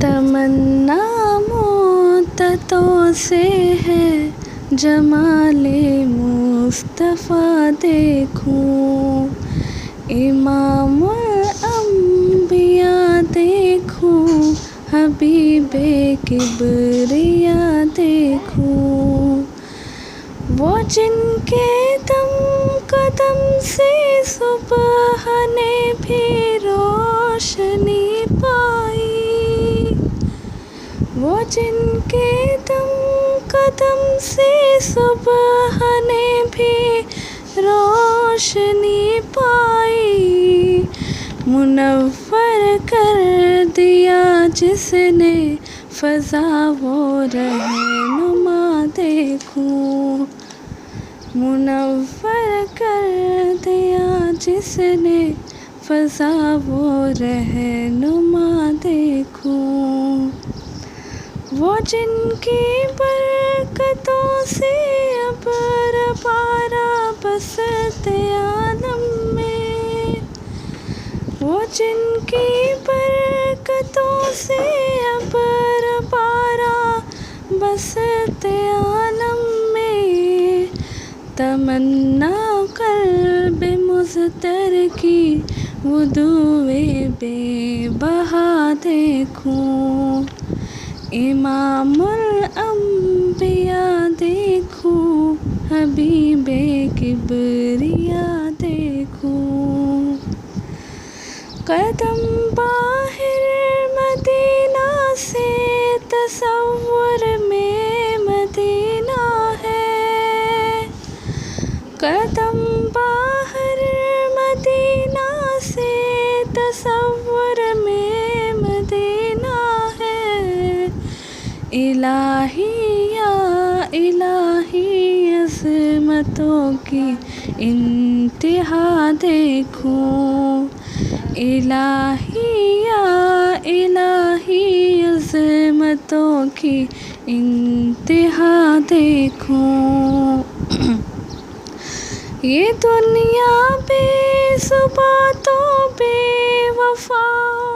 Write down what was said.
तमन्ना मुद्दतों से है जमाले मुस्तफ़ा देखूं, इमामुल अंबिया देखूं, हबीबे किबरिया देखूं। वो जिनके दम कदम से सुबह ने भी रोशनी पाई, वो जिनके दम कदम से सुबह ने भी रोशनी पाई। मुनव्वर कर दिया जिसने फ़ज़ा वो रहनुमा देखूं, मुनव्वर कर दिया जिसने फ़ज़ा वो रहनुमा देखूं। वो जिनकी बरकतों से अबर पारा बसते आलम में, वो जिनकी बरकतों से अबर पारा बसते आलम में। तमन्ना क़ल्ब मुज़तर की वुदूए बेबहा देखूं, इमामुल अंबिया देखूं, हबीबे किबरिया देखूं। कदम बाहिर मदीना से तसव्वुर में मदीना है, कदम बाहर मदीना से तसव्वुर में मदीना है। इलाही या इलाही अज़मतों की इंतहा देखूं, इलाही या इलाही अज़मतों की इंतहा देखूं। ये दुनिया बेज़ुबां तो बेवफ़ाओं